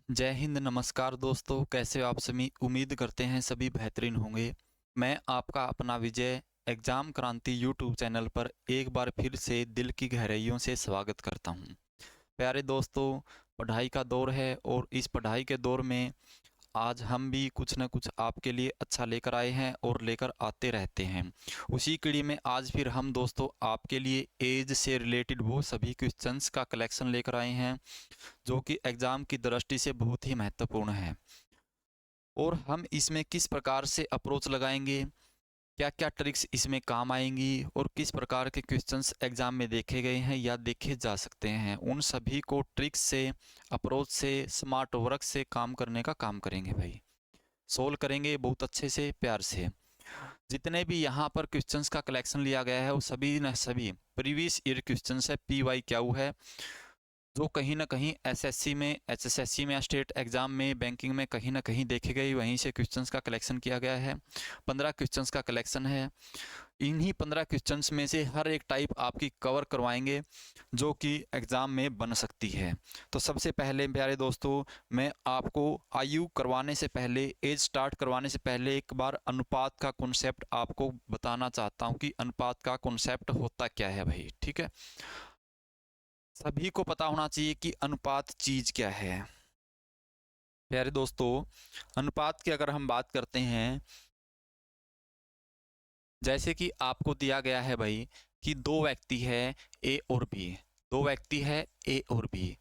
जय हिंद, नमस्कार दोस्तों, कैसे हो आप सभी? उम्मीद करते हैं सभी बेहतरीन होंगे। मैं आपका अपना विजय एग्ज़ाम क्रांति यूट्यूब चैनल पर एक बार फिर से दिल की गहराइयों से स्वागत करता हूं। प्यारे दोस्तों, पढ़ाई का दौर है और इस पढ़ाई के दौर में आज हम भी कुछ न कुछ आपके लिए अच्छा लेकर आए हैं और लेकर आते रहते हैं। उसी कड़ी में आज फिर हम दोस्तों आपके लिए एज से रिलेटेड वो सभी क्वेश्चंस का कलेक्शन लेकर आए हैं जो कि एग्ज़ाम की दृष्टि से बहुत ही महत्वपूर्ण है। और हम इसमें किस प्रकार से अप्रोच लगाएंगे, क्या क्या ट्रिक्स इसमें काम आएंगी और किस प्रकार के क्वेश्चंस एग्ज़ाम में देखे गए हैं या देखे जा सकते हैं, उन सभी को ट्रिक्स से, अप्रोच से, स्मार्ट वर्क से काम करने का काम करेंगे भाई। सोल्व करेंगे बहुत अच्छे से, प्यार से। जितने भी यहाँ पर क्वेश्चंस का कलेक्शन लिया गया है वो सभी न सभी प्रीवियस ईयर क्वेश्चंस है, PY है, जो कहीं न कहीं एसएससी में, एचएसएससी में या स्टेट एग्ज़ाम में, बैंकिंग में कहीं न कहीं देखे गए, वहीं से क्वेश्चंस का कलेक्शन किया गया है। 15 क्वेश्चंस का कलेक्शन है। इन्हीं 15 क्वेश्चंस में से हर एक टाइप आपकी कवर करवाएँगे, जो कि एग्ज़ाम में बन सकती है। तो सबसे पहले प्यारे दोस्तों, मैं आपको आयु करवाने से पहले, एज स्टार्ट करवाने से पहले एक बार अनुपात का कॉन्सेप्ट आपको बताना चाहता हूँ कि अनुपात का कॉन्सेप्ट होता क्या है भाई, ठीक है? सभी को पता होना चाहिए कि अनुपात चीज क्या है। प्यारे दोस्तों, अनुपात की अगर हम बात करते हैं, जैसे कि आपको दिया गया है भाई कि दो व्यक्ति है, ए और बी। दो व्यक्ति है, ए और बी।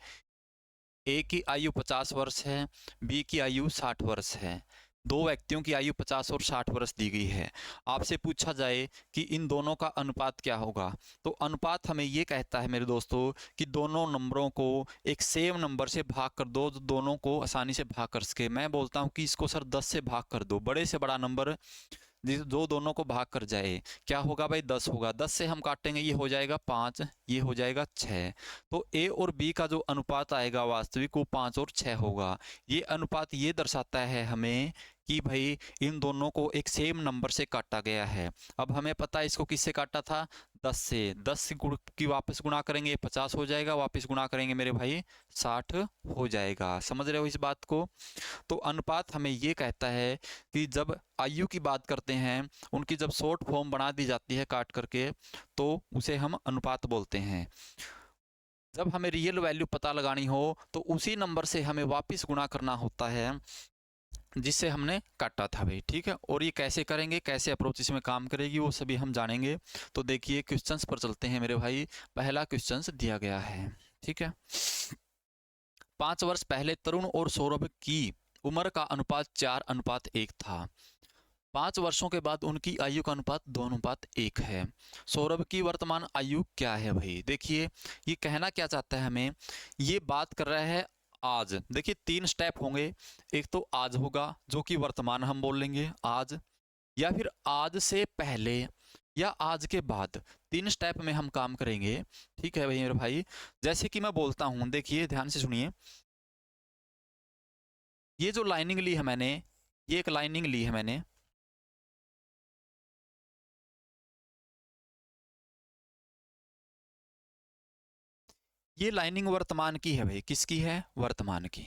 ए की आयु 50 वर्ष है, बी की आयु 60 वर्ष है। दो व्यक्तियों की आयु 50 और 60 वर्ष दी गई है। आपसे पूछा जाए कि इन दोनों का अनुपात क्या होगा, तो अनुपात हमें ये कहता है मेरे दोस्तों कि दोनों नंबरों को एक सेम नंबर से भाग कर दो, तो दोनों को आसानी से भाग कर सके। मैं बोलता हूँ कि इसको सर 10 से भाग कर दो, बड़े से बड़ा नंबर जो दोनों को भाग कर जाए। क्या होगा भाई? 10 होगा। 10 से हम काटेंगे, ये हो जाएगा 5, ये हो जाएगा 6। तो ए और बी का जो अनुपात आएगा वास्तविक, वो 5 और 6 होगा। ये अनुपात ये दर्शाता है हमें कि भाई इन दोनों को एक सेम नंबर से काटा गया है। अब हमें पता है इसको किससे काटा था, 10 से। 10 से गुण की वापस गुणा करेंगे 50 हो जाएगा, वापस गुणा करेंगे मेरे भाई 60 हो जाएगा। समझ रहे हो इस बात को? तो अनुपात हमें ये कहता है कि जब आयु की बात करते हैं, उनकी जब शॉर्ट फॉर्म बना दी जाती है काट करके, तो उसे हम अनुपात बोलते हैं। जब हमें रियल वैल्यू पता लगानी हो तो उसी नंबर से हमें वापस गुणा करना होता है जिससे हमने काटा था भाई, ठीक है? और ये कैसे करेंगे, कैसे अप्रोच इसमें काम करेगी, वो सभी हम जानेंगे। तो देखिए क्वेश्चंस पर चलते हैं मेरे भाई। पहला क्वेश्चंस दिया गया है, ठीक है? 5 वर्ष पहले तरुण और सौरभ की उम्र का अनुपात 4:1 था। 5 वर्षों के बाद उनकी आयु का अनुपात 2:1 है। सौरभ की वर्तमान आयु क्या है भाई? देखिए ये कहना क्या चाहता है हमें, ये बात कर रहा है आज। देखिए 3 स्टेप होंगे। एक तो आज होगा जो कि वर्तमान हम बोल लेंगे आज, या फिर आज से पहले, या आज के बाद। 3 स्टेप में हम काम करेंगे, ठीक है भाई मेरे भाई? जैसे कि मैं बोलता हूं, देखिए ध्यान से सुनिए। ये जो लाइनिंग ली है मैंने, ये एक लाइनिंग ली है मैंने। ये लाइनिंग वर्तमान की है भाई, किसकी है? वर्तमान की।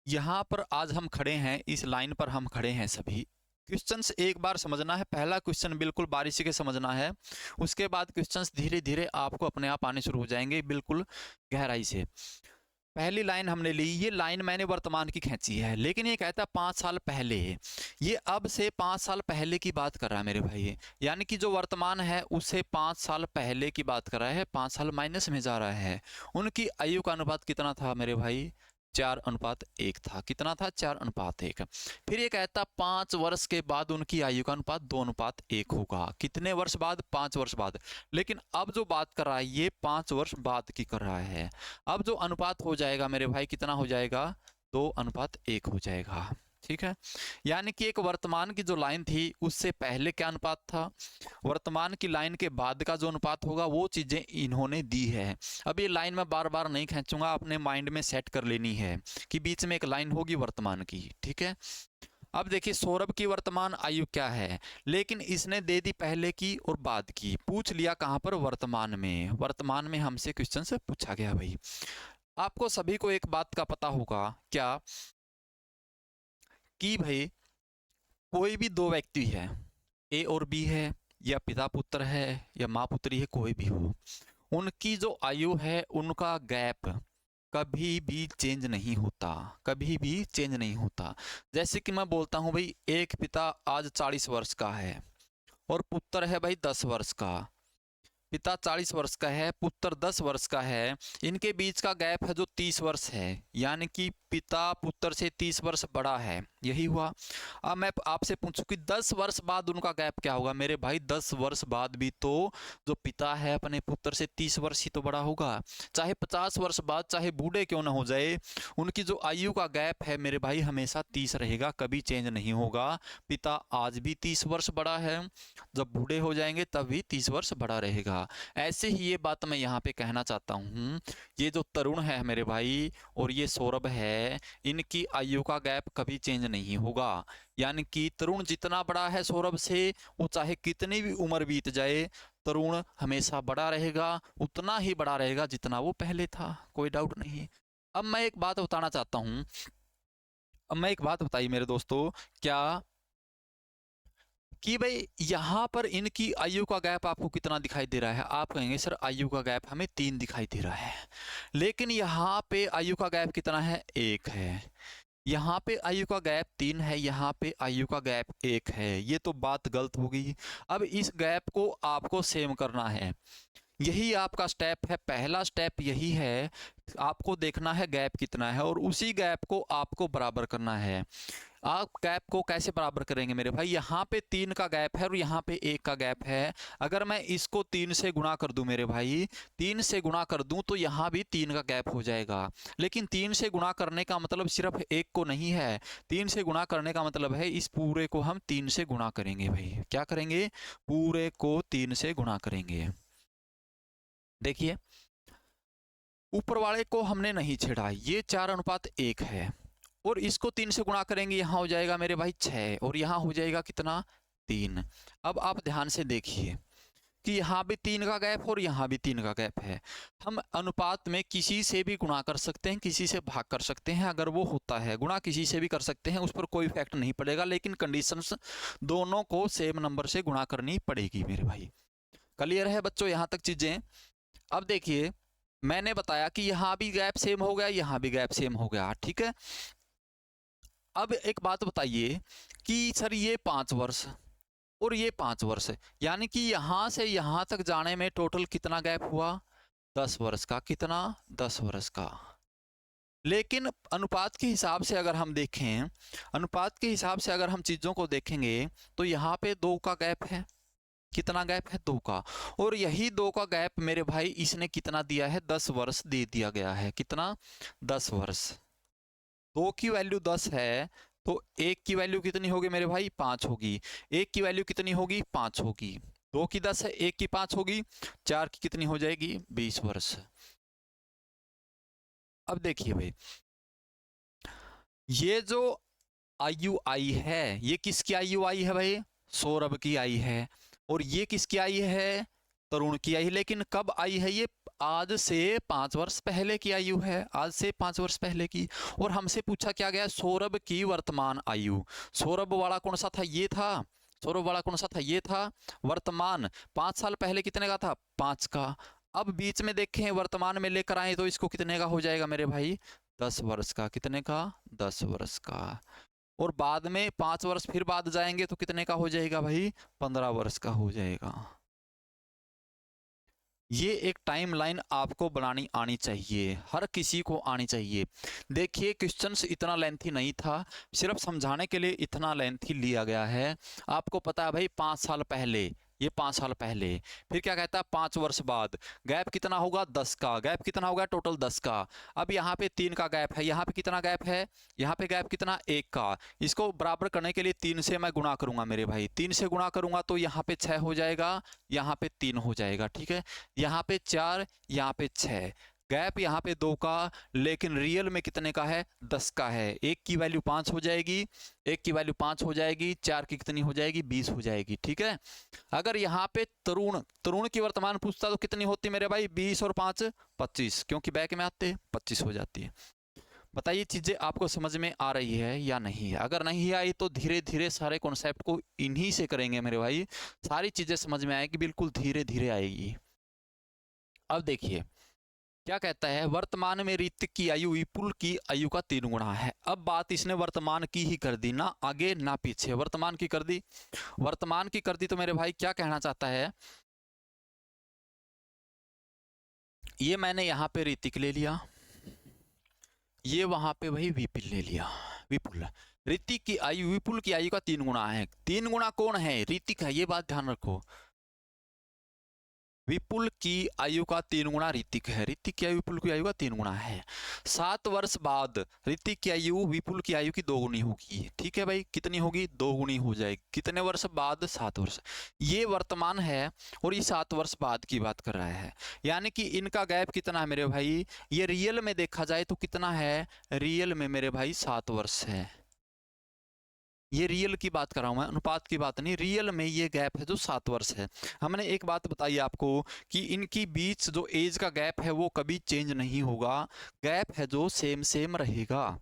यहां पर आज हम खड़े हैं, इस लाइन पर हम खड़े हैं सभी। क्वेश्चंस एक बार समझना है, पहला क्वेश्चन बिल्कुल बारीकी से समझना है। उसके बाद क्वेश्चंस धीरे धीरे आपको अपने आप आने शुरू हो जाएंगे, बिल्कुल गहराई से। पहली लाइन हमने ली, ये लाइन मैंने वर्तमान की खींची है, लेकिन ये कहता है 5 साल पहले। ये अब से 5 साल पहले की बात कर रहा है मेरे भाई, यानी कि जो वर्तमान है उससे 5 साल पहले की बात कर रहा है। 5 साल माइनस में जा रहा है। उनकी आयु का अनुपात कितना था मेरे भाई? 4:1 था। कितना था? 4:1। फिर ये कहता 5 वर्ष के बाद उनकी आयु का अनुपात 2:1 होगा। कितने वर्ष बाद? 5 वर्ष बाद। लेकिन अब जो बात कर रहा है ये 5 वर्ष बाद की कर रहा है। अब जो अनुपात हो जाएगा मेरे भाई, कितना हो जाएगा? 2:1 हो जाएगा, ठीक है? यानी कि एक वर्तमान की जो लाइन थी उससे पहले क्या अनुपात था, वर्तमान की लाइन के बाद का जो अनुपात होगा, वो चीजें इन्होंने दी है। अब ये लाइन मैं बार बार नहीं खींचूंगा, अपने माइंड में सेट कर लेनी है कि बीच में एक लाइन होगी वर्तमान की, ठीक है? अब देखिए सौरभ की वर्तमान आयु क्या है, लेकिन इसने दे दी पहले की और बाद की। पूछ लिया कहां पर? वर्तमान में। वर्तमान में हमसे क्वेश्चन से पूछा गया भाई। आपको सभी को एक बात का पता होगा क्या कि भाई कोई भी दो व्यक्ति है, ए और बी है, या पिता पुत्र है या माँ पुत्री है, कोई भी हो, उनकी जो आयु है उनका गैप कभी भी चेंज नहीं होता, कभी भी चेंज नहीं होता। जैसे कि मैं बोलता हूँ भाई एक पिता आज 40 वर्ष का है और पुत्र है भाई 10 वर्ष का, पिता 40 वर्ष का है, पुत्र 10 वर्ष का है, इनके बीच का गैप है जो 30 वर्ष है, यानी कि पिता पुत्र से 30 वर्ष बड़ा है, यही हुआ। अब मैं आपसे पूछूं कि 10 वर्ष बाद उनका गैप क्या होगा मेरे भाई, 10 वर्ष बाद भी तो जो पिता है अपने पुत्र से 30 वर्ष ही तो बड़ा होगा, चाहे 50 वर्ष बाद चाहे बूढ़े क्यों ना हो जाए, उनकी जो आयु का गैप है मेरे भाई हमेशा 30 रहेगा, कभी चेंज नहीं होगा। पिता आज भी 30 वर्ष बड़ा है, जब बूढ़े हो जाएंगे तब भी 30 वर्ष बड़ा रहेगा। ऐसे ही ये बात मैं यहाँ पे कहना चाहता हूँ, ये जो तरुण है मेरे भाई और ये सौरभ है, इनकी आयु का गैप कभी चेंज नहीं होगा, यानी कि तरुण जितना बड़ा है सौरभ से, वो चाहे कितनी भी उम्र बीत जाए, तरुण हमेशा बड़ा रहेगा, उतना ही बड़ा रहेगा जितना वो पहले था, कोई डाउट नहीं। अब मैं एक बात बताना चाहता हूँ, अब मैं एक बात बताइए मेरे दोस्तों, क्या कि भाई यहाँ पर इनकी आयु का गैप आपको कितना दिखाई दे रहा है, आप कहेंगे सर आयु का गैप हमें 3 दिखाई दे रहा है, लेकिन यहाँ पे आयु का गैप कितना है, 1 है। यहाँ पे आयु का गैप 3 है, यहाँ पे आयु का गैप 1 है, ये तो बात गलत हो गई। अब इस गैप को आपको सेम करना है, यही आपका स्टेप है, पहला स्टेप यही है, आपको देखना है गैप कितना है और उसी गैप को आपको बराबर करना है। आप गैप को कैसे बराबर करेंगे मेरे भाई, यहाँ पे 3 का गैप है और यहाँ पे 1 का गैप है, अगर मैं इसको 3 से गुणा कर दूं मेरे भाई, 3 से गुणा कर दूं तो यहाँ भी 3 का गैप हो जाएगा, लेकिन 3 से गुणा करने का मतलब सिर्फ 1 को नहीं है, 3 से गुणा करने का मतलब है इस पूरे को हम 3 से गुणा करेंगे भाई, क्या करेंगे, पूरे को 3 से गुणा करेंगे। देखिए ऊपर वाले को हमने नहीं छेड़ा, ये 4:1 है और इसको 3 से गुणा करेंगे, यहाँ हो जाएगा मेरे भाई 6 और यहाँ हो जाएगा कितना, 3। अब आप ध्यान से देखिए कि यहाँ भी 3 का गैप और यहाँ भी 3 का गैप है, हम अनुपात में किसी से भी गुणा कर सकते हैं, किसी से भाग कर सकते हैं, अगर वो होता है गुणा किसी से भी कर सकते हैं, उस पर कोई इफेक्ट नहीं पड़ेगा, लेकिन कंडीशंस दोनों को सेम नंबर से गुणा करनी पड़ेगी मेरे भाई। क्लियर है बच्चों यहाँ तक चीजें। अब देखिए मैंने बताया कि यहाँ भी गैप सेम हो गया, यहाँ भी गैप सेम हो गया, ठीक है। अब एक बात बताइए कि सर ये 5 वर्ष और ये 5 वर्ष, यानी कि यहाँ से यहाँ तक जाने में टोटल कितना गैप हुआ, 10 वर्ष का, कितना, 10 वर्ष का। लेकिन अनुपात के हिसाब से अगर हम देखें, अनुपात के हिसाब से अगर हम चीजों को देखेंगे तो यहाँ पे 2 का गैप है, कितना गैप है, 2 का, और यही 2 का गैप मेरे भाई इसने कितना दिया है, 10 वर्ष दे दिया गया है, कितना, 10 वर्ष। 2 की वैल्यू 10 है तो 1 की वैल्यू कितनी होगी मेरे भाई, 5 होगी, 1 की वैल्यू कितनी होगी, 5 होगी, 2 की 10 है, 1 की 5 होगी, 4 की कितनी हो जाएगी, 20 वर्ष। अब देखिए भाई ये जो आयु आई है, ये किसकी आयु आई है भाई, सौरभ की आई है, और ये किसकी आई है, तरुण की आई है, लेकिन कब आई है ये, आज से 5 वर्ष पहले की आयु है, आज से 5 वर्ष पहले की। और हमसे पूछा क्या गया, सौरभ की वर्तमान आयु, सौरभ वाला कौन सा था, ये था, सौरभ वाला कौन सा था, ये था, वर्तमान 5 साल पहले कितने का था, 5 का। अब बीच में देखें वर्तमान में लेकर आए तो इसको कितने का हो जाएगा मेरे भाई, 10 वर्ष का, कितने का, 10 वर्ष का। और बाद में 5 वर्ष फिर बाद जाएंगे तो कितने का हो जाएगा भाई, 15 वर्ष का हो जाएगा। ये एक टाइमलाइन आपको बनानी आनी चाहिए, हर किसी को आनी चाहिए। देखिए क्वेश्चंस इतना लेंथी नहीं था, सिर्फ समझाने के लिए इतना लेंथी लिया गया है। आपको पता है भाई 5 साल पहले, ये 5 साल पहले, फिर क्या कहता है 5 वर्ष बाद, गैप कितना होगा, 10 का, गैप कितना होगा टोटल 10 का। अब यहाँ पे 3 का गैप है, यहाँ पे कितना गैप है, यहाँ पे गैप कितना, 1 का। इसको बराबर करने के लिए 3 से मैं गुणा करूंगा मेरे भाई, 3 से गुणा करूंगा तो यहाँ पे 6 हो जाएगा, यहाँ पे 3 हो जाएगा, ठीक है, यहाँ पे 4, यहाँ पे 6, गैप यहाँ पे 2 का, लेकिन रियल में कितने का है? 10 का है। 1 की वैल्यू 5 हो जाएगी, 1 की वैल्यू 5 हो जाएगी, 4 की कितनी हो जाएगी? 20 हो जाएगी। ठीक है, अगर यहाँ पे तरुण तरुण की वर्तमान पूछता तो कितनी होती मेरे भाई? 20 और 5 25, क्योंकि बैक में आते 25 हो जाती है। बताइए चीजें आपको समझ में आ रही है या नहीं? अगर नहीं आई तो धीरे धीरे सारे कॉन्सेप्ट को इन्हीं से करेंगे मेरे भाई, सारी चीजें समझ में आएगी, बिल्कुल धीरे धीरे आएगी। अब देखिए क्या कहता है, वर्तमान में ऋतिक की आयु विपुल की आयु का 3 गुना है। अब बात इसने वर्तमान की ही कर दी, ना आगे ना पीछे, वर्तमान की कर दी। वर्तमान की कर दी तो मेरे भाई क्या कहना चाहता है, ये मैंने यहाँ पे ऋतिक ले लिया, ये वहां पे वही विपुल ले लिया। विपुल, ऋतिक की आयु विपुल की आयु का 3 गुना है। 3 गुना कौन है? ऋतिक है, ये बात ध्यान रखो। विपुल की आयु का 3 गुना ऋतिक है। ऋतिक की आयु विपुल की आयु का 3 गुना है। 7 वर्ष बाद ऋतिक की आयु विपुल की आयु की 2 गुनी होगी। ठीक है भाई, कितनी होगी? 2 गुनी हो जाएगी। कितने वर्ष बाद? 7 वर्ष। ये वर्तमान है और ये 7 वर्ष बाद की बात कर रहा है, यानी कि इनका गैप कितना है मेरे भाई? ये रियल में देखा जाए तो कितना है? रियल में मेरे भाई 7 वर्ष है। ये रियल की बात कर रहा हूं मैं, अनुपात की बात नहीं। रियल में ये गैप है जो 7 वर्ष है। हमने एक बात बताई आपको कि इनकी बीच जो एज का गैप है वो कभी चेंज नहीं होगा, गैप है जो सेम सेम रहेगा,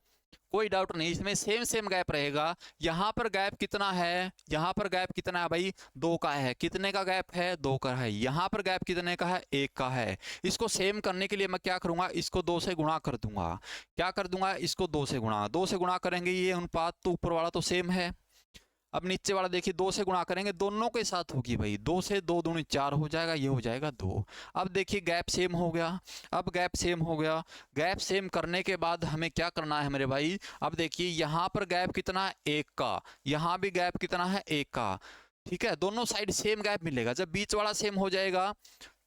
कोई डाउट नहीं, इसमें सेम सेम गैप रहेगा। यहाँ पर गैप कितना है? यहाँ पर गैप कितना है भाई? 2 का है। कितने का गैप है? 2 का है। यहाँ पर गैप कितने का है? 1 का है। इसको सेम करने के लिए मैं क्या करूंगा? इसको 2 से गुणा कर दूंगा। क्या कर दूंगा? इसको 2 से गुणा। 2 से गुणा करेंगे, ये अनुपात तो ऊपर वाला तो सेम है। अब नीचे वाला देखिए, 2 से गुणा करेंगे, दोनों के साथ होगी भाई। 2 से 2 दूनी 4 हो जाएगा, ये हो जाएगा 2। अब देखिए गैप सेम हो गया। अब गैप सेम हो गया। गैप सेम करने के बाद हमें क्या करना है मेरे भाई? अब देखिए यहाँ पर गैप कितना है? 1 का। यहाँ भी गैप कितना है? 1 का। ठीक है, दोनों साइड सेम गैप मिलेगा। जब बीच वाला सेम हो जाएगा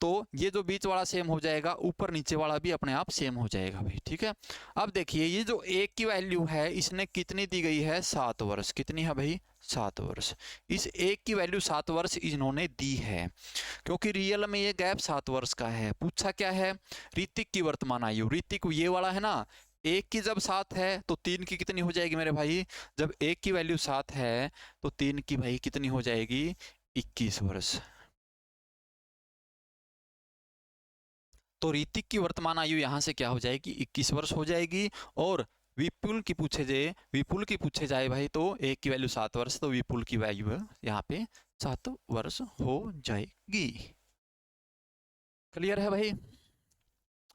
तो ये जो बीच वाला सेम हो जाएगा, ऊपर नीचे वाला भी अपने आप सेम हो जाएगा भाई। ठीक है, अब देखिए ये जो 1 की वैल्यू है इसने कितनी दी गई है? 7 वर्ष। कितनी है भाई? 7 वर्ष। इस 1 की वैल्यू 7 वर्ष इन्होंने दी है, क्योंकि रियल में ये गैप 7 वर्ष का है। पूछा क्या है? ऋतिक की वर्तमान आयु। ऋतिक ये वाला है ना, 1 की जब 7 है तो 3 की कितनी हो जाएगी मेरे भाई? जब 1 की वैल्यू 7 है तो 3 की भाई कितनी हो जाएगी? 21 वर्ष। तो ऋतिक की वर्तमान आयु यहाँ से क्या हो जाएगी? 21 वर्ष हो जाएगी। और विपुल की पूछे जाए भाई तो 1 की वैल्यू 7 वर्ष, तो विपुल की वैल्यू यहाँ पे 7 वर्ष हो जाएगी। क्लियर है भाई?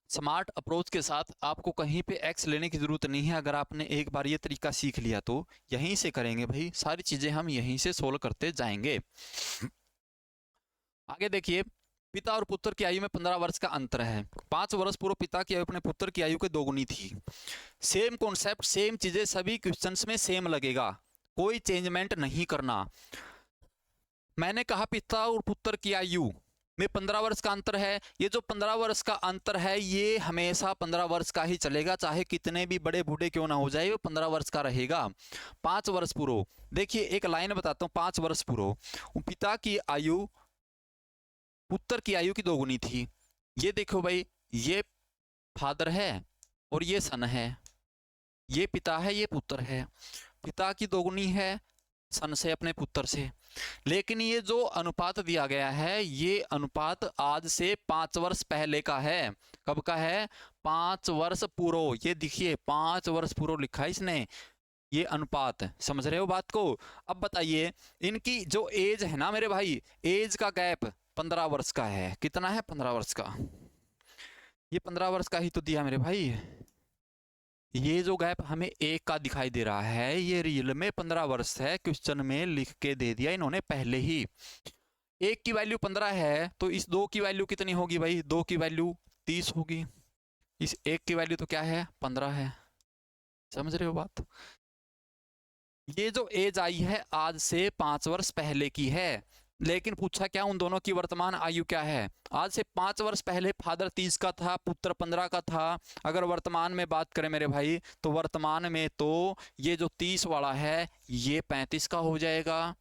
स्मार्ट अप्रोच के साथ आपको कहीं पे एक्स लेने की जरूरत नहीं है। अगर आपने एक बार ये तरीका सीख लिया तो यहीं से करेंगे भाई, सारी चीजें हम यहीं से सोल्व करते जाएंगे। आगे देखिए, पिता और पुत्र की आयु में 15 वर्ष का अंतर है। 5 वर्ष पूर्व पिता की आयु अपने पुत्र की आयु के 2 गुनी थी। सेम कॉन्सेप्ट, सेम चीजें सभी क्वेश्चंस में सेम लगेगा, कोई चेंजमेंट नहीं करना। मैंने कहा पिता और पुत्र की आयु में 15 वर्ष का अंतर है। ये जो 15 वर्ष का अंतर है ये हमेशा 15 वर्ष का ही चलेगा, चाहे कितने भी बड़े बूढ़े क्यों ना हो जाए, वो 15 वर्ष का रहेगा। 5 वर्ष पूर्व, देखिए एक लाइन बताता हूँ। 5 वर्ष पूर्व पिता की आयु पुत्र की आयु की 2 गुनी थी। ये देखो भाई, ये फादर है और ये सन है। ये पिता है, ये पुत्र है। पिता की 2 गुनी है सन से, अपने पुत्र से। लेकिन ये जो अनुपात दिया गया है ये अनुपात आज से 5 वर्ष पहले का है। कब का है? 5 वर्ष पूर्व। ये देखिए 5 वर्ष पूर्व लिखा है इसने, ये अनुपात। समझ रहे हो बात को? अब बताइए, इनकी जो एज है ना मेरे भाई, एज का गैप 15 वर्ष का है। कितना है? 15 वर्ष का। ये 15 वर्ष का ही तो दिया मेरे भाई। ये जो गैप हमें 1 का दिखाई दे रहा है ये रियल में 15 वर्ष है, क्वेश्चन में लिख के दे दिया इन्होंने पहले ही। 1 की वैल्यू 15 है तो इस 2 की वैल्यू कितनी होगी भाई? 2 की वैल्यू 30 होगी। इस 1 की वैल्यू तो क्या है? 15 है। समझ रहे हो बात? ये जो एज आई है आज से 5 वर्ष पहले की है। लेकिन पूछा क्या, उन दोनों की वर्तमान आयु क्या है? आज से 5 वर्ष पहले फादर 30 का था, पुत्र 15 का था। अगर वर्तमान में बात करें मेरे भाई तो वर्तमान में तो ये जो 30 वाला है ये 35 का हो जाएगा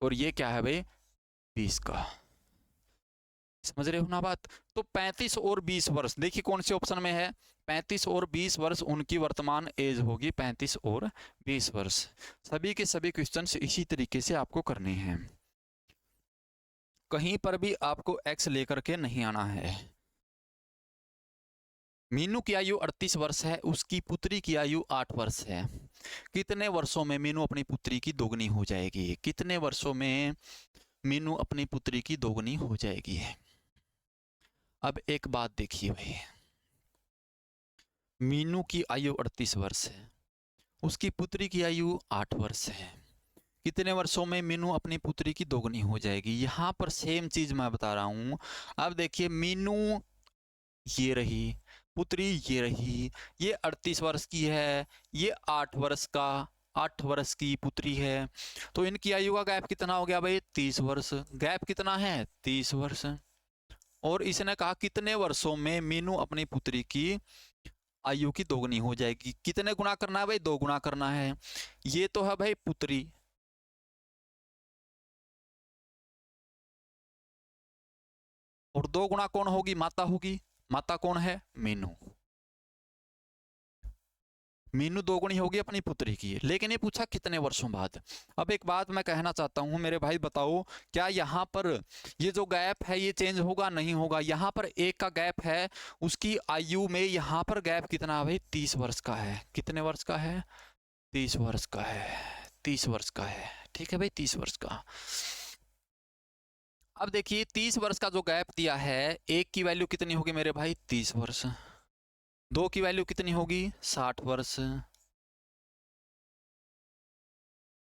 और ये क्या है भाई? 20 का। समझ रहे हो ना बात। तो 35 और 20 वर्ष, देखिए कौन से ऑप्शन में है, 35 और 20 वर्ष उनकी वर्तमान एज होगी, 35 और 20 वर्ष। सभी के सभी क्वेश्चंस इसी तरीके से आपको करने हैं, कहीं पर भी आपको एक्स लेकर के नहीं आना है। मीनू की आयु 38 वर्ष है, उसकी पुत्री की आयु 8 वर्ष है। कितने वर्षों में मीनू अपनी पुत्री की दोगुनी हो जाएगी, कितने वर्षों में मीनू अपनी पुत्री की दोगुनी हो जाएगी। अब एक बात देखिए भाई, मीनू की आयु 38 वर्ष है, उसकी पुत्री की आयु 8 वर्ष है। कितने वर्षों में मीनू अपनी पुत्री की दोगुनी हो जाएगी। यहाँ पर सेम चीज मैं बता रहा हूँ। अब देखिए मीनू ये रही, पुत्री ये रही, ये 38 वर्ष की है, ये 8 वर्ष का 8 वर्ष की पुत्री है, तो इनकी आयु का गैप कितना हो गया भाई, 30 वर्ष। गैप कितना है, 30 वर्ष। और इसने कहा कितने वर्षों में मीनू अपनी पुत्री की आयु की दोगुनी हो जाएगी। कितने गुना करना है भाई, 2 गुना करना है। ये तो है भाई पुत्री, और 2 गुना कौन होगी, माता होगी। माता कौन है, मीनू। मीनू दोगुनी होगी अपनी पुत्री की, लेकिन ये पूछा कितने वर्षों बाद। अब एक बात मैं कहना चाहता हूं मेरे भाई, बताओ क्या यहाँ पर ये जो गैप है ये चेंज होगा, नहीं होगा। यहाँ पर एक का गैप है, उसकी आयु में यहाँ पर गैप कितना है भाई, 30 वर्ष का है। कितने वर्ष का है, 30 वर्ष का है, 30 वर्ष का है, ठीक है भाई, 30 वर्ष का। अब देखिए 30 वर्ष का जो गैप दिया है, एक की वैल्यू कितनी होगी मेरे भाई, 30 वर्ष। 2 की वैल्यू कितनी होगी, 60 वर्ष।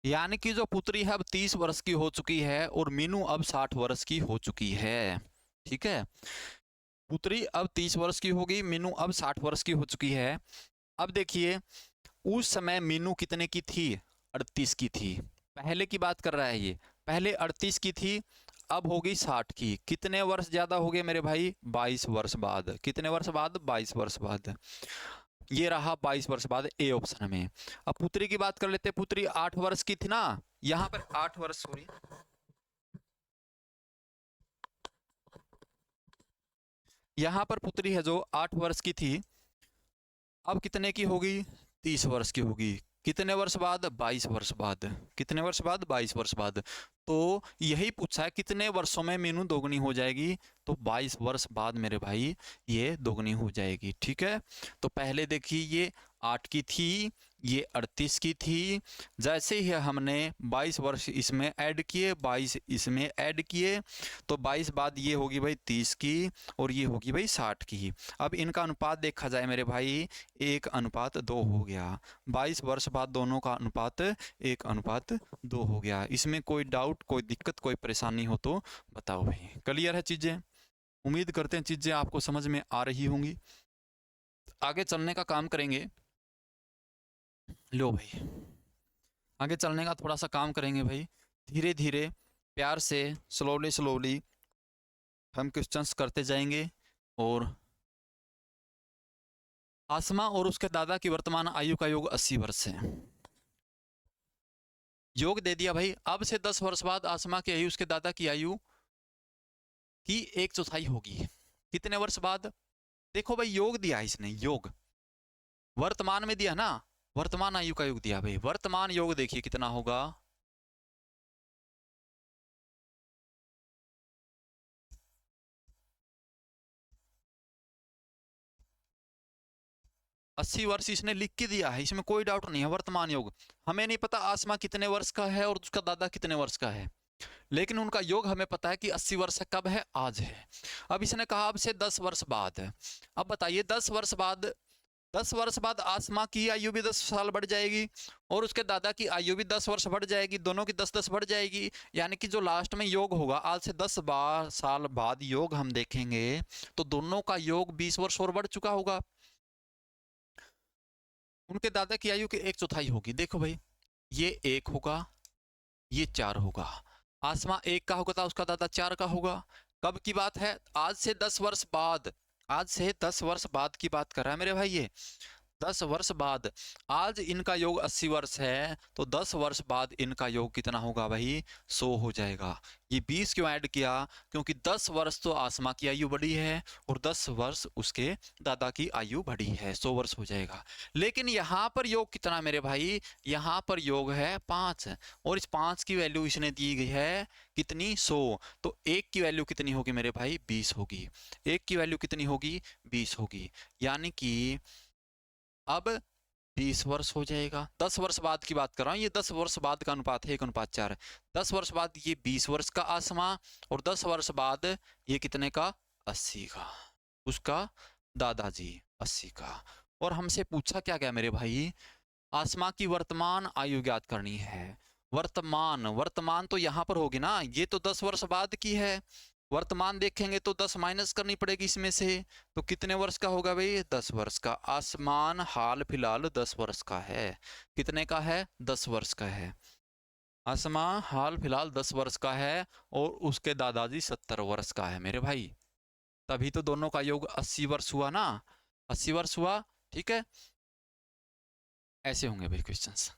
यानी कि जो पुत्री है अब 30 वर्ष की हो चुकी है और मीनू अब 60 वर्ष की हो चुकी है। ठीक है, पुत्री अब 30 वर्ष की होगी, मीनू अब 60 वर्ष की हो चुकी है। अब देखिए उस समय मीनू कितने की थी, 38 की थी। पहले की बात कर रहा है ये, पहले 38 की थी, अब होगी 60 की। कितने वर्ष ज्यादा हो गए मेरे भाई, 22 वर्ष बाद। कितने वर्ष बाद, 22 वर्ष बाद। ये रहा 22 वर्ष बाद ए ऑप्शन में। अब पुत्री की बात कर लेते, पुत्री 8 वर्ष की थी ना, यहां पर 8 वर्ष, सॉरी, यहां पर पुत्री है जो 8 वर्ष की थी, अब कितने की होगी, 30 वर्ष की होगी। कितने वर्ष बाद, 22 वर्ष बाद। कितने वर्ष बाद, 22 वर्ष बाद। तो यही पूछा है कितने वर्षों में मीनू दोगुनी हो जाएगी, तो 22 वर्ष बाद मेरे भाई ये दोगुनी हो जाएगी। ठीक है, तो पहले देखिए ये 8 की थी, ये 38 की थी। जैसे ही हमने 22 वर्ष इसमें ऐड किए, 22 इसमें ऐड किए, तो 22 बाद ये होगी भाई 30 की, और ये होगी भाई 60 की। अब इनका अनुपात देखा जाए मेरे भाई, 1:2 हो गया। 22 वर्ष बाद दोनों का अनुपात 1:2 हो गया। इसमें कोई डाउट, कोई दिक्कत, कोई परेशानी हो तो बताओ भाई। क्लियर है चीजें, उम्मीद करते हैं चीजें आपको समझ में आ रही होंगी। आगे चलने का काम करेंगे, लो भाई आगे चलने का थोड़ा सा काम करेंगे भाई। धीरे धीरे प्यार से स्लोली स्लोली हम क्वेश्चंस करते जाएंगे। और आसमा और उसके दादा की वर्तमान आयु का योग 80 वर्ष है। योग दे दिया भाई। अब से 10 वर्ष बाद आसमा की आयु उसके दादा की आयु की 1/4 होगी। कितने वर्ष बाद, देखो भाई योग दिया है इसने, योग वर्तमान में दिया ना, वर्तमान आयु का योग दिया भाई। वर्तमान योग देखिए कितना होगा, 80 वर्ष इसने लिख के दिया है, इसमें कोई डाउट नहीं है। वर्तमान योग, हमें नहीं पता आसमा कितने वर्ष का है और उसका दादा कितने वर्ष का है, लेकिन उनका योग हमें पता है कि 80 वर्ष कब है, आज है। अब इसने कहा अब से 10 वर्ष बाद। अब बताइए 10 वर्ष बाद, 10 वर्ष बाद आसमा की आयु भी 10 साल बढ़ जाएगी और उसके दादा की आयु भी 10 वर्ष बढ़ जाएगी, दोनों की 10-10 बढ़ जाएगी। यानी कि जो लास्ट में योग होगा, आज से 10 साल बाद योग हम देखेंगे तो दोनों का योग 20 वर्ष और बढ़ चुका होगा। उनके दादा की आयु की 1/4 होगी। देखो भाई, ये 1 होगा, ये 4 होगा। आसमा 1 का होगा था, उसका दादा 4 का होगा। कब की बात है, आज से 10 वर्ष बाद, आज से 10 वर्ष बाद की बात कर रहा है मेरे भाई। ये 10 वर्ष बाद, आज इनका योग 80 वर्ष है तो 10 वर्ष बाद इनका योग कितना होगा भाई, 100 हो जाएगा। ये 20 क्यों ऐड किया, क्योंकि 10 वर्ष तो आसमा की आयु बढ़ी है और 10 वर्ष उसके दादा की आयु बढ़ी है, 100 वर्ष हो जाएगा। लेकिन यहाँ पर योग कितना मेरे भाई, यहाँ पर योग है 5 और इस 5 की वैल्यू इसने दी गई है कितनी, 100। तो 1 की वैल्यू कितनी होगी मेरे भाई, 20 होगी। 1 की वैल्यू कितनी होगी, 20 होगी। यानी कि अब 20 वर्ष हो जाएगा। 10 वर्ष बाद की बात कर रहा हूँ, ये 10 वर्ष बाद का अनुपात है 1:4। 10 वर्ष बाद ये 20 वर्ष का आसमा और 10 वर्ष बाद ये कितने का, 80 का, उसका दादाजी 80 का। और हमसे पूछा क्या क्या मेरे भाई, आसमा की वर्तमान आयु ज्ञात करनी है। वर्तमान तो यहाँ पर होगी ना, ये तो 10 वर्ष बाद की है। वर्तमान देखेंगे तो 10 माइनस करनी पड़ेगी इसमें से, तो कितने वर्ष का होगा भाई, 10 वर्ष का। आसमान हाल फिलहाल 10 वर्ष का है। कितने का है, 10 वर्ष का है। आसमान हाल फिलहाल 10 वर्ष का है और उसके दादाजी 70 वर्ष का है मेरे भाई। तभी तो दोनों का योग 80 वर्ष हुआ ना, 80 वर्ष हुआ। ठीक है, ऐसे होंगे भाई क्वेश्चंस।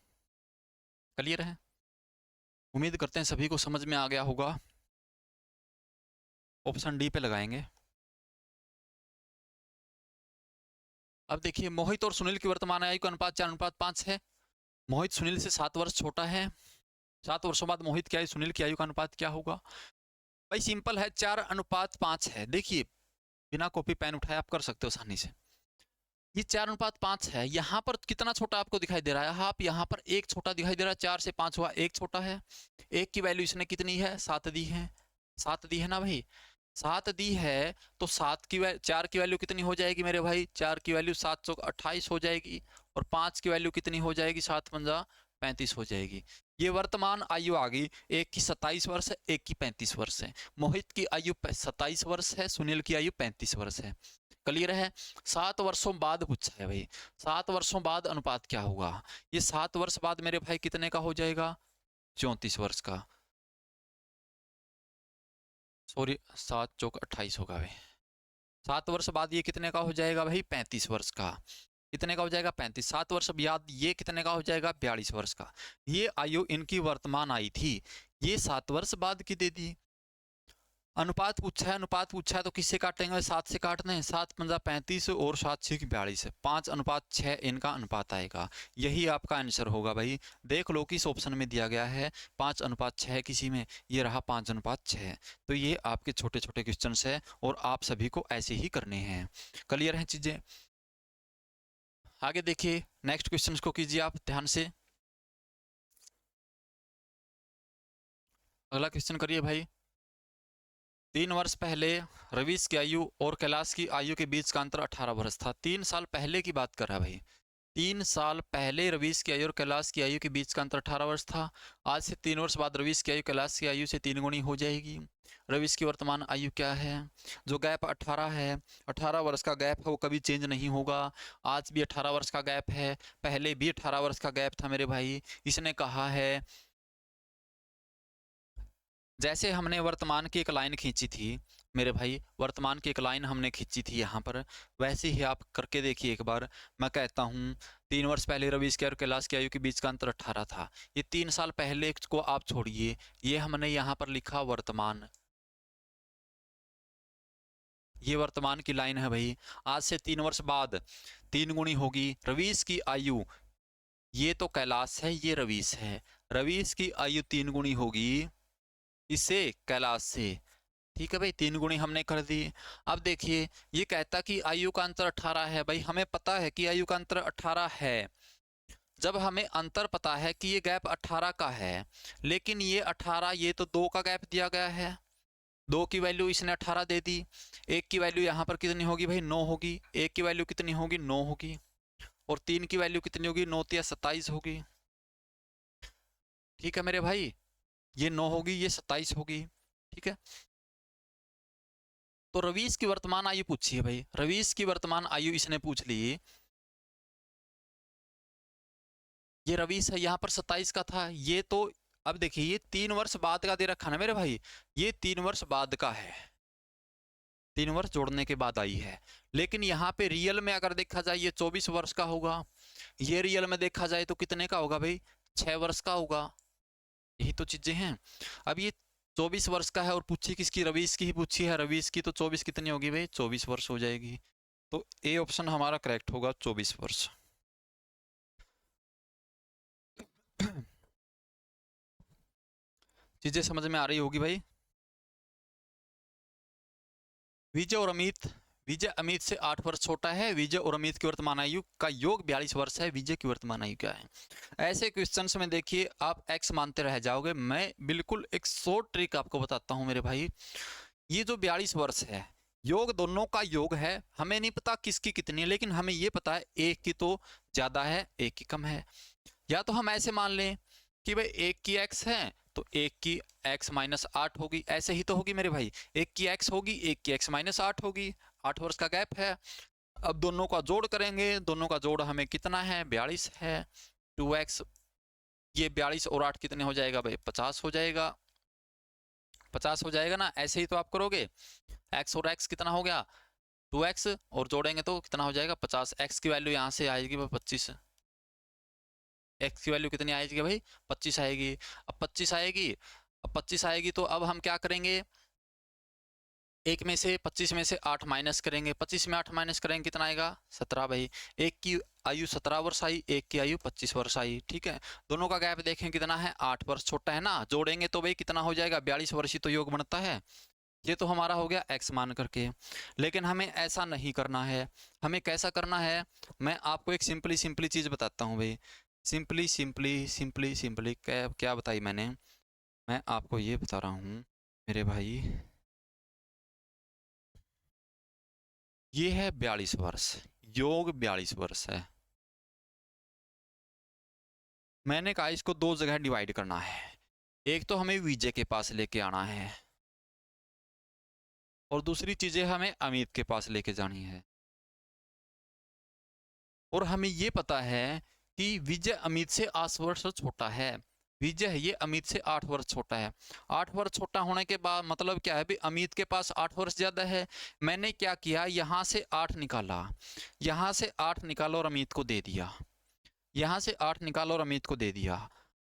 क्लियर है, उम्मीद करते हैं सभी को समझ में आ गया होगा। ऑप्शन डी पे लगाएंगे। अब देखिए, मोहित और सुनील की वर्तमान आयु का अनुपात 4:5 है। मोहित सुनील से 7 वर्ष छोटा है। 7 वर्षों बाद मोहित की आयु सुनील की आयु का अनुपात क्या होगा। भाई सिंपल है, 4:5 है। देखिए बिना कॉपी पेन उठाए आप कर सकते हो आसानी से। ये 4:5 है। यहाँ पर कितना छोटा आपको दिखाई दे रहा है, आप यहाँ पर एक छोटा दिखाई दे रहा है। 4 से 5 हुआ, एक छोटा है। एक की वैल्यू इसने कितनी है, 7 दी है। 7 दी है ना भाई, 7 दी है तो 4 की वैल्यू कितनी हो जाएगी मेरे भाई, 4 की वैल्यू 7 चौक 28 हो जाएगी और 5 की वैल्यू कितनी हो जाएगी, 7 पंजा 35 हो जाएगी। ये वर्तमान आयु आ गई। एक की 27 वर्ष है, एक की 35 वर्ष है। मोहित की आयु 27 वर्ष है, सुनील की आयु 35 वर्ष है। क्लियर है। 7 वर्षों बाद पूछा है भाई, 7 वर्षों बाद अनुपात क्या होगा। ये 7 वर्ष बाद मेरे भाई कितने का हो जाएगा, 34 वर्ष का। सॉरी, 7 चौक 28 होगा भाई। 7 वर्ष बाद ये कितने का हो जाएगा भाई, 35 वर्ष का। कितने का हो जाएगा, 35। 7 वर्ष बाद ये कितने का हो जाएगा, 42 वर्ष का। ये आयु इनकी वर्तमान आई थी, ये 7 वर्ष बाद की दे दी। अनुपात पूछा है, अनुपात पूछा है तो किससे काटेंगे, 7 से काटते हैं। 7 पंजा 35 और 7 6 42, 5:6 इनका अनुपात आएगा। यही आपका आंसर होगा भाई। देख लो कि इस ऑप्शन में दिया गया है 5:6 किसी में, ये रहा 5:6। तो ये आपके छोटे छोटे क्वेश्चन है और आप सभी को ऐसे ही करने हैं। क्लियर है चीजें। आगे देखिए, नेक्स्ट क्वेश्चन को कीजिए आप ध्यान से। अगला क्वेश्चन करिए भाई। 3 वर्ष पहले रवीश की आयु और कैलाश की आयु के बीच का अंतर 18 वर्ष था। 3 साल पहले की बात कर रहा है भाई। 3 साल पहले रवीश की आयु और कैलाश की आयु के बीच का अंतर 18 वर्ष था। आज से 3 वर्ष बाद रवीश की आयु कैलाश की आयु से 3 गुनी हो जाएगी। रवीश की वर्तमान आयु क्या है, जो गैप 18 है, 18 वर्ष का गैप है, वो कभी चेंज नहीं होगा। आज भी 18 वर्ष का गैप है, पहले भी 18 वर्ष का गैप था मेरे भाई। इसने कहा है, जैसे हमने वर्तमान की एक लाइन खींची थी मेरे भाई, वर्तमान की एक लाइन हमने खींची थी यहाँ पर, वैसे ही आप करके देखिए एक बार। मैं कहता हूँ 3 वर्ष पहले रवीश की और कैलाश की आयु के बीच का अंतर 18 था। ये 3 साल पहले को आप छोड़िए, ये हमने यहाँ पर लिखा वर्तमान, ये वर्तमान की लाइन है भाई। आज से 3 वर्ष बाद 3 गुनी होगी रवीश की आयु। ये तो कैलाश है, ये रवीश है। रवीश की आयु 3 गुनी होगी इससे, कैलाश से। ठीक है भाई, 3 गुणी हमने कर दी। अब देखिए, ये कहता कि आयु का अंतर 18 है। भाई हमें पता है कि आयु का अंतर 18 है। जब हमें अंतर पता है कि ये गैप 18 का है, लेकिन ये 18, ये तो 2 का गैप दिया गया है। 2 की वैल्यू इसने 18 दे दी। 1 की वैल्यू यहाँ पर कितनी होगी भाई, 9 होगी। 1 की वैल्यू कितनी होगी, 9 होगी। और 3 की वैल्यू कितनी होगी, 9 या 27 होगी। ठीक है मेरे भाई, ये 9 होगी, ये 27 होगी। ठीक है, तो रवीश की वर्तमान आयु पूछी है भाई। रवीश की वर्तमान आयु इसने पूछ ली। ये रवीश है, यहाँ पर 27 का था। ये तो अब देखिए, ये 3 वर्ष बाद का दे रखा ना मेरे भाई, ये 3 वर्ष बाद का है। 3 वर्ष जोड़ने के बाद आई है। लेकिन यहाँ पे रियल में अगर देखा जाए ये 24 वर्ष का होगा, ये रियल में देखा जाए तो कितने का होगा भाई, 6 वर्ष का होगा। यही तो चीजें हैं। अब ये 24 वर्ष का है और पूछी किसकी, रवीश की ही पूछी है। रवीश की तो 24 कितनी होगी भाई, 24 वर्ष हो जाएगी। तो ए ऑप्शन हमारा करेक्ट होगा, 24 वर्ष। चीजें समझ में आ रही होगी भाई। विजय और अमित, विजय अमित से 8 वर्ष छोटा है। विजय और अमित की वर्तमान आयु का योग 42 वर्ष है। विजय की वर्तमान आयु क्या है? ऐसे क्वेश्चंस में देखिए आप एक्स मानते रह जाओगे। मैं बिल्कुल एक शॉर्ट ट्रिक आपको बताता हूं मेरे भाई। ये जो 42 वर्ष है, योग दोनों का योग है। हमें नहीं पता किसकी कितनी है, लेकिन हमें ये पता है एक की तो ज्यादा है, एक की कम है। या तो हम ऐसे मान लें कि भाई एक की एक्स है तो एक की x माइनस 8 होगी, ऐसे ही तो होगी मेरे भाई। एक की x होगी, एक की x माइनस 8 होगी, 8 वर्ष का गैप है। अब दोनों का जोड़ करेंगे, दोनों का जोड़ हमें कितना है, 42 है। 2x, ये 42 और 8 कितने हो जाएगा भाई, 50 हो जाएगा। 50 हो जाएगा ना, ऐसे ही तो आप करोगे। x और x कितना हो गया, 2x, और जोड़ेंगे तो कितना हो जाएगा, 50। x की वैल्यू यहाँ से आएगी भाई 25। x की वैल्यू कितनी आएगी भाई, 25 आएगी। अब 25 आएगी, अब 25 आएगी तो अब हम क्या करेंगे, एक में से 25 में से 8 माइनस करेंगे। 25 में 8 माइनस करेंगे कितना आएगा, 17 भाई। एक की आयु 17 वर्ष आई, एक की आयु 25 वर्ष आई। ठीक है, दोनों का गैप देखें कितना है, 8 वर्ष छोटा है ना। जोड़ेंगे तो भाई कितना हो जाएगा, 42 वर्ष ही तो योग बनता है। ये तो हमारा हो गया x मान करके। लेकिन हमें ऐसा नहीं करना है। हमें कैसा करना है, मैं आपको एक सिंपली सिंपली चीज बताता हूँ भाई। सिंपली सिंपली सिंपली सिंपली क्या बताई मैंने, मैं आपको ये बता रहा हूँ मेरे भाई। ये है 42 वर्ष, योग 42 वर्ष है। मैंने कहा इसको दो जगह डिवाइड करना है। एक तो हमें विजय के पास लेके आना है, और दूसरी चीजें हमें अमित के पास लेके जानी है। और हमें ये पता है कि विजय अमित से 8 वर्ष छोटा है। विजय है ये अमित से 8 वर्ष छोटा है। 8 वर्ष छोटा होने के बाद मतलब क्या है भी, अमित के पास 8 वर्ष ज्यादा है। मैंने क्या किया, यहाँ से 8 निकाला, यहाँ से 8 निकाला और अमित को दे दिया। यहाँ से 8 निकाला और अमित को दे दिया।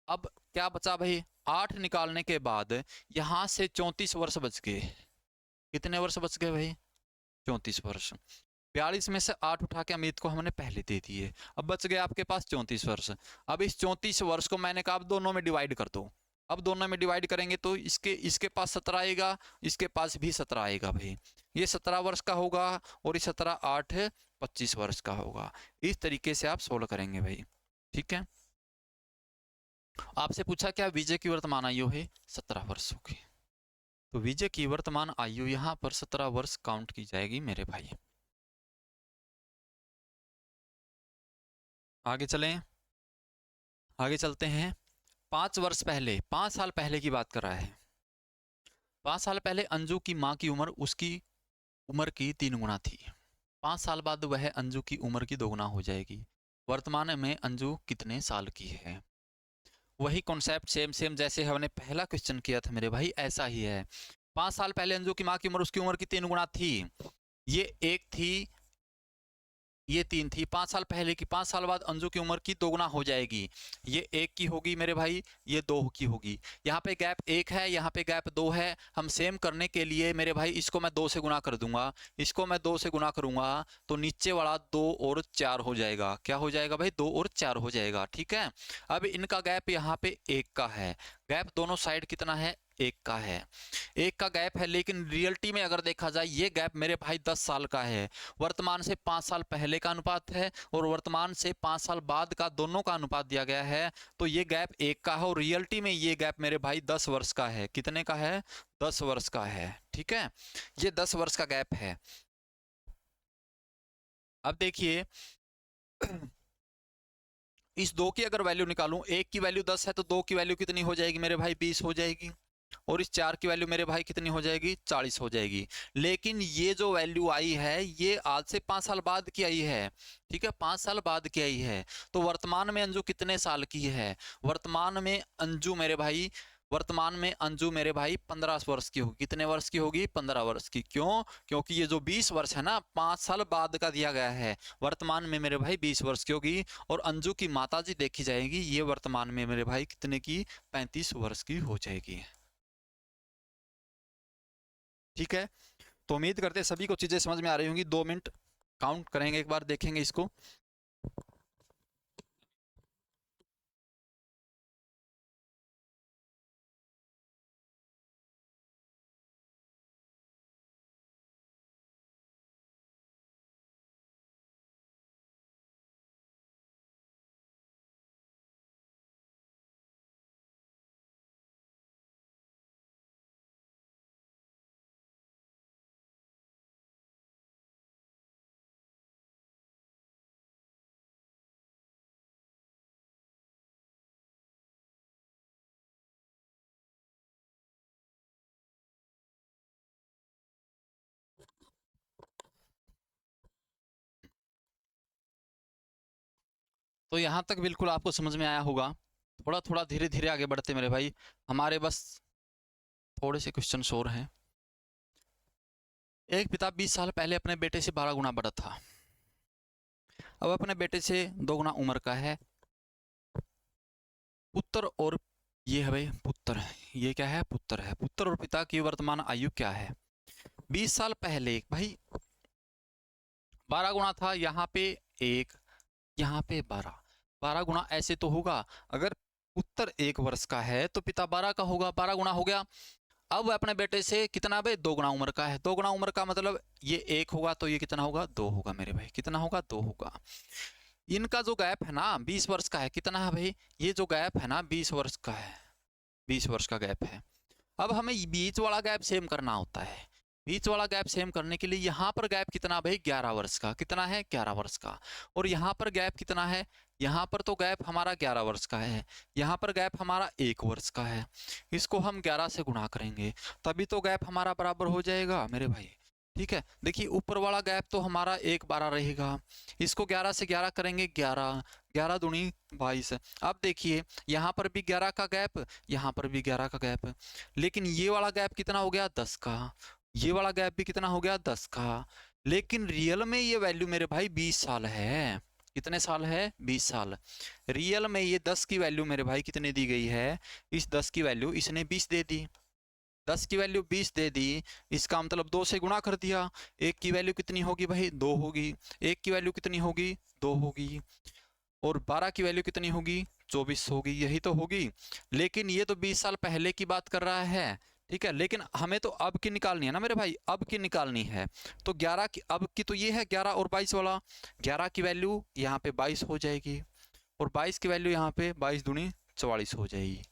अब क्या बचा भाई, 8 निकालने के बाद यहाँ से 34 वर्ष बच गए। कितने वर्ष बच गए भाई, 34 वर्ष। 42 में से 8 उठा के अमित को हमने पहले दे दिए। अब बच गए आपके पास 34 वर्ष। अब इस 34 वर्ष को मैंने कहा अब दोनों में डिवाइड कर दो। अब दोनों में डिवाइड करेंगे तो इसके पास 17 आएगा, इसके पास भी 17 आएगा भाई। ये 17 वर्ष का होगा और ये 17 8 25 वर्ष का होगा। इस तरीके से आप सोल्व करेंगे भाई। ठीक है, आपसे पूछा क्या विजय की वर्तमान आयु है, 17 वर्षों की। तो विजय की वर्तमान आयु यहाँ पर 17 वर्ष काउंट की जाएगी मेरे भाई। आगे चलें, आगे चलते हैं। 5 वर्ष पहले, 5 साल पहले की बात कर रहा है। 5 साल पहले अंजू की माँ की उम्र उसकी उम्र की 3 गुना थी। 5 साल बाद वह अंजू की उम्र की 2 गुना हो जाएगी। वर्तमान में अंजू कितने साल की है? वही कॉन्सेप्ट सेम सेम जैसे हमने पहला क्वेश्चन किया था मेरे भाई, ऐसा ही है। 5 साल पहले अंजू की माँ की उम्र उसकी उम्र की 3 गुना थी। ये 1 थी, ये 3 थी। 5 साल पहले की, 5 साल बाद अंजू की उम्र की 2 गुना हो जाएगी। ये 1 की होगी मेरे भाई, ये 2 की होगी। यहाँ पे गैप 1 है, यहाँ पे गैप 2 है। हम सेम करने के लिए मेरे भाई इसको मैं 2 से गुना कर दूंगा, इसको मैं 2 से गुना करूंगा तो नीचे वाला 2 और 4 हो जाएगा। क्या हो जाएगा भाई, 2 और 4 हो जाएगा। ठीक है, अब इनका गैप यहाँ पे 1 का है। गैप दोनों साइड कितना है, 1 का है। 1 का गैप है, लेकिन रियलिटी में अगर देखा जाए ये गैप मेरे भाई 10 साल का है। वर्तमान से 5 साल पहले का अनुपात है और वर्तमान से 5 साल बाद का, दोनों का अनुपात दिया गया है। तो ये गैप 1 का है और रियलिटी में ये गैप मेरे भाई 10 वर्ष का है। कितने का है, 10 वर्ष का है। ठीक है, ये 10 वर्ष का गैप है। अब देखिए इस 2 की अगर वैल्यू निकालूं, 1 की वैल्यू 10 है तो 2 की वैल्यू कितनी हो जाएगी मेरे भाई, 20 हो जाएगी। और इस 4 की वैल्यू मेरे भाई कितनी हो जाएगी, 40 हो जाएगी। लेकिन ये जो वैल्यू आई है ये आज से 5 साल बाद की आई है। ठीक है, 5 साल बाद की आई है। तो वर्तमान में अंजू कितने साल की है, वर्तमान में अंजू मेरे भाई वर्तमान में अंजू मेरे भाई 15 वर्ष की होगी। कितने वर्ष की होगी? 15 वर्ष की। क्यों? क्योंकि ये जो 20 वर्ष है ना 5 साल बाद का दिया गया है। वर्तमान में मेरे भाई 20 वर्ष की होगी। और अंजू की माता जी देखी जाएगी, ये वर्तमान में मेरे भाई कितने की? 35 वर्ष की हो जाएगी। ठीक है, तो उम्मीद करते हैं सभी को चीजें समझ में आ रही होंगी। 2 मिनट काउंट करेंगे, एक बार देखेंगे इसको। तो यहाँ तक बिल्कुल आपको समझ में आया होगा। थोड़ा थोड़ा धीरे धीरे आगे बढ़ते मेरे भाई, हमारे बस थोड़े से क्वेश्चन और हैं। एक पिता 20 साल पहले अपने बेटे से 12 गुना बड़ा था। अब अपने बेटे से 2 गुना उम्र का है। पुत्र और ये है भाई पुत्र, ये क्या है? पुत्र है। पुत्र और पिता की वर्तमान आयु क्या है? 20 साल पहले भाई 12 गुना था, यहाँ पे 1, यहाँ पे 12। 12 गुना ऐसे तो होगा, अगर पुत्र 1 वर्ष का है तो पिता 12 का होगा, 12 गुना हो गया। अब अपने बेटे से कितना भाई? 2 गुना उम्र का है। 2 गुना उम्र का मतलब ये 1 होगा तो ये कितना होगा? 2 होगा मेरे भाई। कितना होगा? 2 होगा। इनका जो गैप है ना 20 वर्ष का है। कितना है भाई? ये जो गैप है ना 20 वर्ष का है, 20 वर्ष का गैप है। अब हमें बीच वाला गैप सेम करना होता है। बीच वाला गैप सेम करने के लिए यहाँ पर गैप कितना भाई? 11 वर्ष का। कितना है? 11 वर्ष का। और यहाँ पर गैप कितना है? यहाँ पर तो गैप हमारा 11 वर्ष का है, यहाँ पर गैप हमारा 1 वर्ष का है। इसको हम 11 से गुणा करेंगे तभी तो गैप हमारा बराबर हो जाएगा मेरे भाई। ठीक है, देखिए ऊपर वाला गैप तो हमारा 1 12 रहेगा, इसको 11 से 11 करेंगे 11, 11 दूनी 22। अब देखिए यहाँ पर भी 11 का गैप, यहाँ पर भी 11 का गैप, लेकिन ये वाला गैप कितना हो गया? 10 का। ये वाला गैप भी कितना हो गया? 10 का। लेकिन रियल में ये वैल्यू मेरे भाई 20 साल है। कितने साल है? 20 साल। रियल में ये 10 की वैल्यू मेरे भाई कितने दी गई है? इस 10 की वैल्यू इसने 20 दे दी। 10 की वैल्यू 20 दे दी, इसका मतलब 2 से गुणा कर दिया। 1 की वैल्यू कितनी होगी भाई? 2 होगी। 1 की वैल्यू कितनी होगी? 2 होगी। और 12 की वैल्यू कितनी होगी? 24 होगी। यही तो होगी। लेकिन ये तो 20 साल पहले की बात कर रहा है। ठीक है, लेकिन हमें तो अब की निकालनी है ना मेरे भाई, अब की निकालनी है। तो 11 की अब की तो ये है 11 और 22 वाला। 11 की वैल्यू यहाँ पे 22 हो जाएगी और 22 की वैल्यू यहाँ पे 22 दूनी 44 हो जाएगी।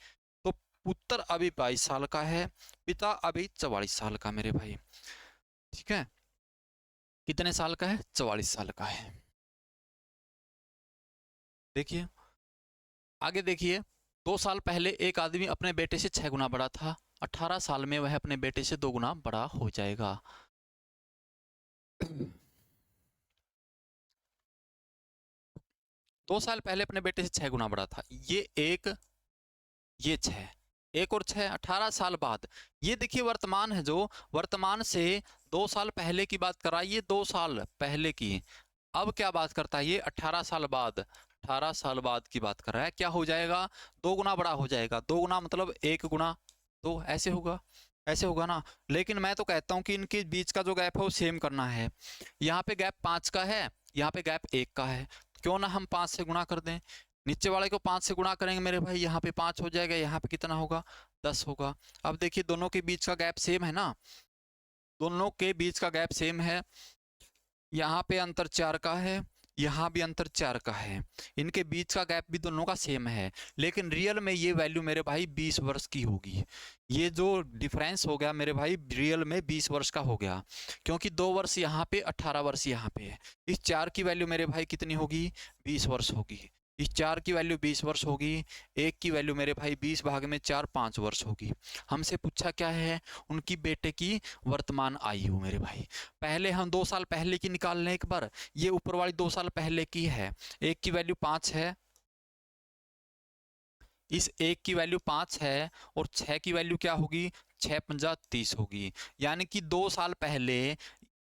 तो पुत्र अभी 22 साल का है, पिता अभी 44 साल का मेरे भाई। ठीक है, कितने साल का है? 44 साल का है। देखिए आगे देखिए, 2 साल पहले एक आदमी अपने बेटे से 6 गुना बड़ा था। 18 साल में वह अपने बेटे से 2 गुना बड़ा हो जाएगा। 2 साल पहले अपने बेटे से 6 गुना बड़ा था। ये 1, ये 6, 1 और 6, 18 साल बाद। ये देखिए वर्तमान है, जो वर्तमान से 2 साल पहले की बात कर रहा है, ये 2 साल पहले की। अब क्या बात करता है? ये 18 साल बाद, 18 साल बाद की बात कर रहा है। क्या हो जाएगा? 2 गुना बड़ा हो जाएगा। 2 गुना मतलब 1 गुना 2, ऐसे होगा, ऐसे होगा ना। लेकिन मैं तो कहता हूँ कि इनके बीच का जो गैप है वो सेम करना है। यहाँ पे गैप 5 का है, यहाँ पे गैप 1 का है। क्यों ना हम 5 से गुणा कर दें। नीचे वाले को 5 से गुणा करेंगे मेरे भाई, यहाँ पे 5 हो जाएगा, यहाँ पे कितना होगा? 10 होगा। अब देखिए दोनों के बीच का गैप सेम है ना, दोनों के बीच का गैप सेम है। यहाँ पे अंतर 4 का है, यहाँ भी अंतर 4 का है। इनके बीच का गैप भी दोनों का सेम है, लेकिन रियल में ये वैल्यू मेरे भाई 20 वर्ष की होगी। ये जो डिफरेंस हो गया मेरे भाई रियल में 20 वर्ष का हो गया, क्योंकि 2 वर्ष यहाँ पे 18 वर्ष यहाँ पे है। इस 4 की वैल्यू मेरे भाई कितनी होगी? 20 वर्ष होगी। इस 4 की वैल्यू 20 वर्ष होगी। 1 की वैल्यू मेरे भाई 20 भाग में 4 5 वर्ष होगी। हमसे पूछा क्या है? उनकी बेटे की वर्तमान आयु मेरे भाई। पहले हम 2 साल पहले की निकाल लें एक बार। ये ऊपर वाली 2 साल पहले की है, 1 की वैल्यू 5 है, इस 1 की वैल्यू 5 है और 6 की वैल्यू क्या होगी, 6 पंजा 30 होगी। यानी कि 2 साल पहले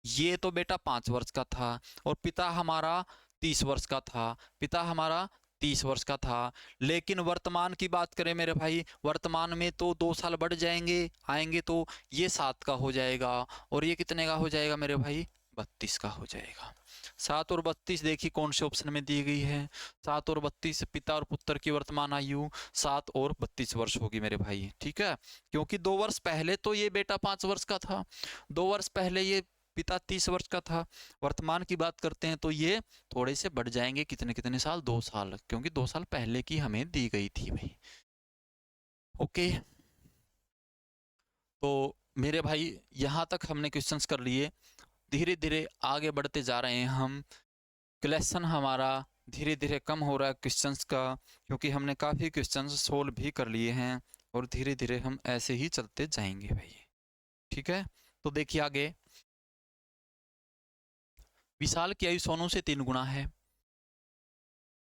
ये तो बेटा 5 वर्ष का था और पिता हमारा 30 वर्ष का था, पिता हमारा 30 वर्ष का था। लेकिन वर्तमान की बात करें मेरे भाई, वर्तमान में तो 2 साल बढ़ जाएंगे आएंगे, तो ये 7 का हो जाएगा और ये कितने का हो जाएगा मेरे भाई, 32 का हो जाएगा। 7 और 32 देखिए कौन से ऑप्शन में दी गई है, 7 और 32, पिता और पुत्र की वर्तमान आयु 7 और 32 वर्ष होगी मेरे भाई, ठीक है। क्योंकि 2 वर्ष पहले तो ये बेटा 5 वर्ष का था, 2 वर्ष पहले ये पिता 30 वर्ष का था। वर्तमान की बात करते हैं तो ये थोड़े से बढ़ जाएंगे, कितने कितने साल, 2 साल, क्योंकि 2 साल पहले की हमें दी गई थी भाई। ओके, तो मेरे भाई यहाँ तक हमने क्वेश्चंस कर लिए। धीरे धीरे आगे बढ़ते जा रहे हैं हम, क्वेश्चन हमारा धीरे धीरे कम हो रहा है क्वेश्चंस का, क्योंकि हमने काफ़ी क्वेश्चंस सोल्व भी कर लिए हैं और धीरे धीरे हम ऐसे ही चलते जाएंगे भाई, ठीक है। तो देखिए आगे, विशाल की आयु सोनू से 3 गुना है।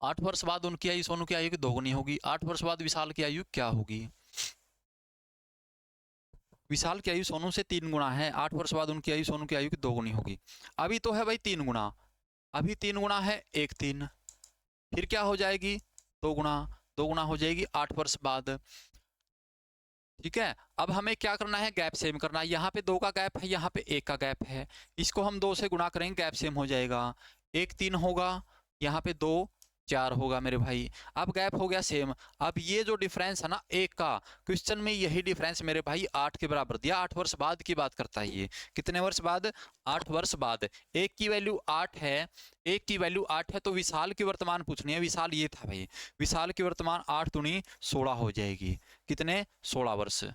8 वर्ष बाद उनकी आयु सोनू की आयु की 2 गुनी होगी। 8 वर्ष बाद विशाल की आयु क्या होगी? विशाल की आयु सोनू से 3 गुना है, 8 वर्ष बाद उनकी आयु सोनू की आयु की 2 गुनी होगी। अभी तो है भाई 3 गुना, अभी 3 गुना है 1 3, फिर क्या हो जाएगी 2 गुना, 2 गुना हो जाएगी 8 वर्ष बाद, ठीक है। अब हमें क्या करना है, गैप सेम करना है। यहाँ पे 2 का गैप है, यहाँ पे 1 का गैप है, इसको हम 2 से गुणा करेंगे, गैप सेम हो जाएगा। 1 3 होगा, यहाँ पे 2 4 होगा मेरे भाई। अब गैप हो गया सेम। अब ये जो डिफरेंस है ना 1 का, क्वेश्चन में यही डिफरेंस मेरे भाई 8 के बराबर दिया। 8 वर्ष बाद की बात करता है ये, कितने वर्ष बाद, 8 वर्ष बाद। 1 की वैल्यू 8 है, 1 की वैल्यू 8 है, तो विशाल की वर्तमान पूछनी है। विशाल ये था भाई, विशाल की वर्तमान 8 दूनी 16 हो जाएगी, कितने, 16 वर्ष।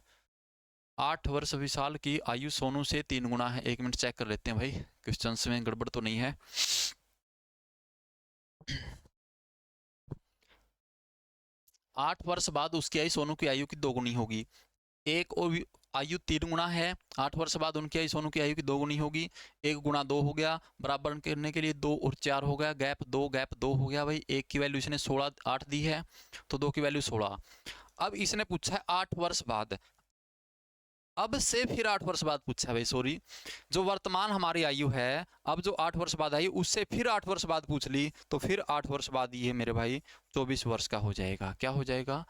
8 वर्ष विशाल की आयु सोनू से 3 गुना है। 1 मिनट चेक कर लेते हैं भाई, क्वेश्चन में गड़बड़ तो नहीं है। 8 वर्ष बाद उसकी आयु सोनू की आयु की 2 गुनी होगी। एक और आयु 3 गुना है, 8 वर्ष बाद उनकी आयु सोनू की आयु की 2 गुनी होगी। 1 गुना 2 हो गया, बराबर करने के लिए 2 और 4 हो गया, गैप 2 हो गया भाई। 1 की वैल्यू इसने 16 8 दी है, तो 2 की वैल्यू 16। अब इसने पूछा है 8 वर्ष बाद, अब से फिर 8 वर्ष बाद पूछा है भाई, सॉरी, जो वर्तमान हमारी आयु है, अब जो 8 वर्ष बाद आई उससे फिर 8 वर्ष बाद पूछ ली, तो फिर 8 वर्ष बाद ये मेरे भाई 24 वर्ष का हो जाएगा। क्या हो जाएगा,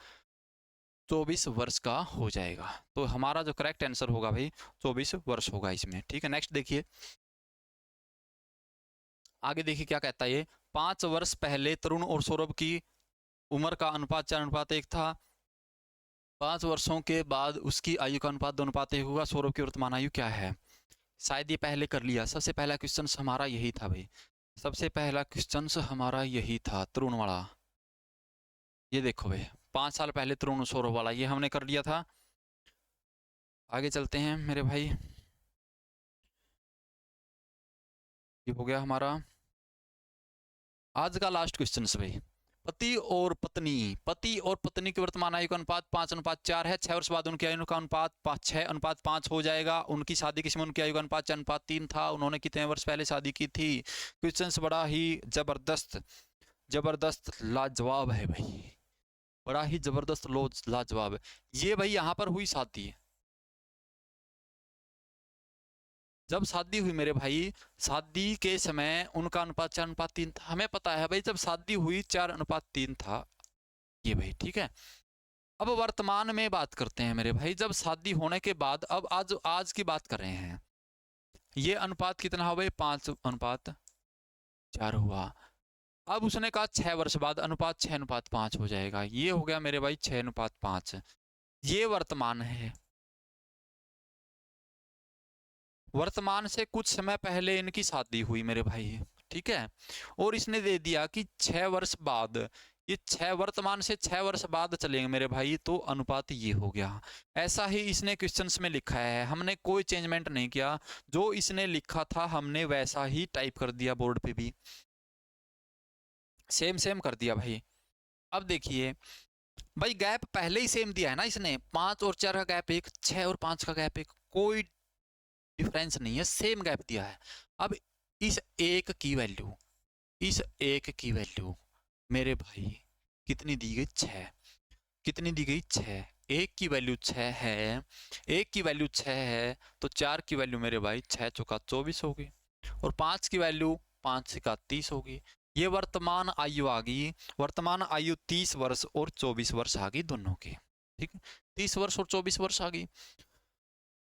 24 वर्ष का हो जाएगा। तो हमारा जो करेक्ट आंसर होगा भाई 24 वर्ष होगा इसमें, ठीक है। नेक्स्ट देखिए, आगे देखिए क्या कहता है ये। 5 वर्ष पहले तरुण और सौरभ की उम्र का अनुपात 4:1 था। 5 वर्षों के बाद उसकी आयु का अनुपात 2:1 होगा। सौरभ की वर्तमान आयु क्या है? शायद ये पहले कर लिया। सबसे पहला क्वेश्चन हमारा यही था भाई, सबसे पहला क्वेश्चन हमारा यही था, तरुण वाला। ये देखो भाई 5 साल पहले तरुण सौरभ वाला, ये हमने कर लिया था। आगे चलते हैं मेरे भाई, ये हो गया हमारा आज का लास्ट क्वेश्चन भाई। पति और पत्नी की वर्तमान आयु का अनुपात 5:4 है। 6 वर्ष बाद उनकी आयु का अनुपात 6:5 हो जाएगा। उनकी शादी किस में उनकी आयु का अनुपात 4:3 था। उन्होंने कितने वर्ष पहले शादी की थी? क्वेश्चन बड़ा ही जबरदस्त लाजवाब है भाई, बड़ा ही जबरदस्त लाजवाब है। ये भाई यहाँ पर हुई शादी, जब शादी हुई मेरे भाई, शादी के समय उनका अनुपात 4:3 था। हमें पता है भाई जब शादी हुई 4:3 था ये भाई, ठीक है। अब वर्तमान में बात करते हैं मेरे भाई, जब शादी होने के बाद, अब आज की बात कर रहे हैं, ये अनुपात कितना हुआ भाई, 5:4 हुआ। अब उसने कहा 6 वर्ष बाद अनुपात 6:5 हो जाएगा। ये हो गया मेरे भाई 6:5। ये वर्तमान है, वर्तमान से कुछ समय पहले इनकी शादी हुई मेरे भाई, ठीक है। और इसने दे दिया कि 6 वर्ष बाद, ये 6 वर्तमान से 6 वर्ष बाद चलेंगे मेरे भाई, तो अनुपात ये हो गया। ऐसा ही इसने क्वेश्चंस में लिखा है, हमने कोई चेंजमेंट नहीं किया, जो इसने लिखा था हमने वैसा ही टाइप कर दिया, बोर्ड पे भी सेम कर दिया भाई। अब देखिए भाई, गैप पहले ही सेम दिया है ना इसने, 5 और 4 का गैप 1, 6 और 5 का गैप 1, कोई डिफरेंस नहीं है, सेम गैप दिया है। अब इस एक की वैल्यू मेरे भाई कितनी दी गई, 6। कितनी दी गई 6। एक की वैल्यू 6 है, एक की वैल्यू 6 है तो 4 की वैल्यू मेरे भाई 6 चौका 24 होगी, और 5 की वैल्यू 5 छक्का 30 होगी। ये वर्तमान आयु आ गई, वर्तमान आयु 30 वर्ष और 24 वर्ष आ गई दोनों की, ठीक है, 30 वर्ष और 24 वर्ष आ गई।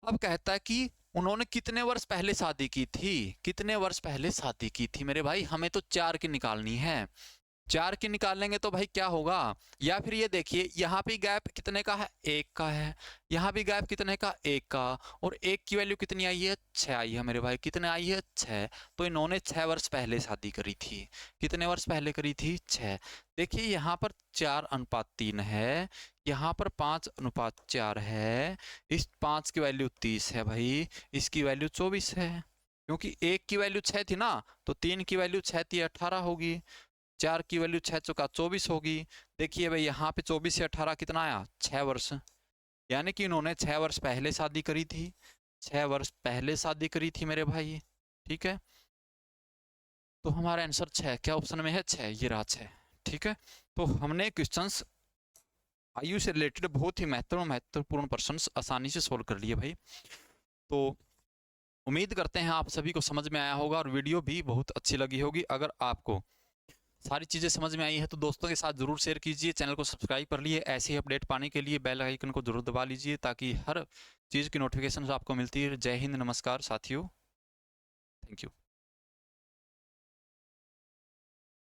अब कहता है कि उन्होंने कितने वर्ष पहले शादी की थी, कितने वर्ष पहले शादी की थी मेरे भाई, हमें तो 4 की निकालनी है। 4 की निकालेंगे तो भाई क्या होगा, या फिर ये देखिए यहाँ पे गैप कितने का है, 1 का है, यहाँ भी गैप कितने का, 1 का, और 1 की वैल्यू कितनी आई है, 6 आई है मेरे भाई, कितने आई है, 6। तो इन्होंने 6 वर्ष पहले शादी करी थी, कितने वर्ष पहले करी थी, 6। देखिए यहाँ पर 4:3 है, यहाँ पर 5:4 है, इस 5 की वैल्यू 30 है भाई, इसकी वैल्यू 24 है, क्योंकि 1 की वैल्यू 6 थी ना, तो 3 की वैल्यू 6 थी 18 होगी, 4 की वैल्यू 6 चौका 24 होगी। देखिए भाई यहाँ पे 24 से 18 कितना आया, 6 वर्ष, यानी कि इन्होंने 6 वर्ष पहले शादी करी थी, 6 वर्ष पहले शादी करी थी मेरे भाई, ठीक है। तो हमारा आंसर 6 क्या ऑप्शन में है, 6, ये रहा 6, ठीक है। तो हमने क्वेश्चंस आयु से रिलेटेड बहुत ही महत्वपूर्ण प्रश्न आसानी से सोल्व कर लिए भाई। तो उम्मीद करते हैं आप सभी को समझ में आया होगा और वीडियो भी बहुत अच्छी लगी होगी। अगर आपको सारी चीज़ें समझ में आई है तो दोस्तों के साथ ज़रूर शेयर कीजिए, चैनल को सब्सक्राइब कर लिए। ऐसे ही अपडेट पाने के लिए बेल आइकन को जरूर दबा लीजिए ताकि हर चीज़ की नोटिफिकेशन आपको मिलती है। जय हिंद, नमस्कार साथियों, थैंक यू।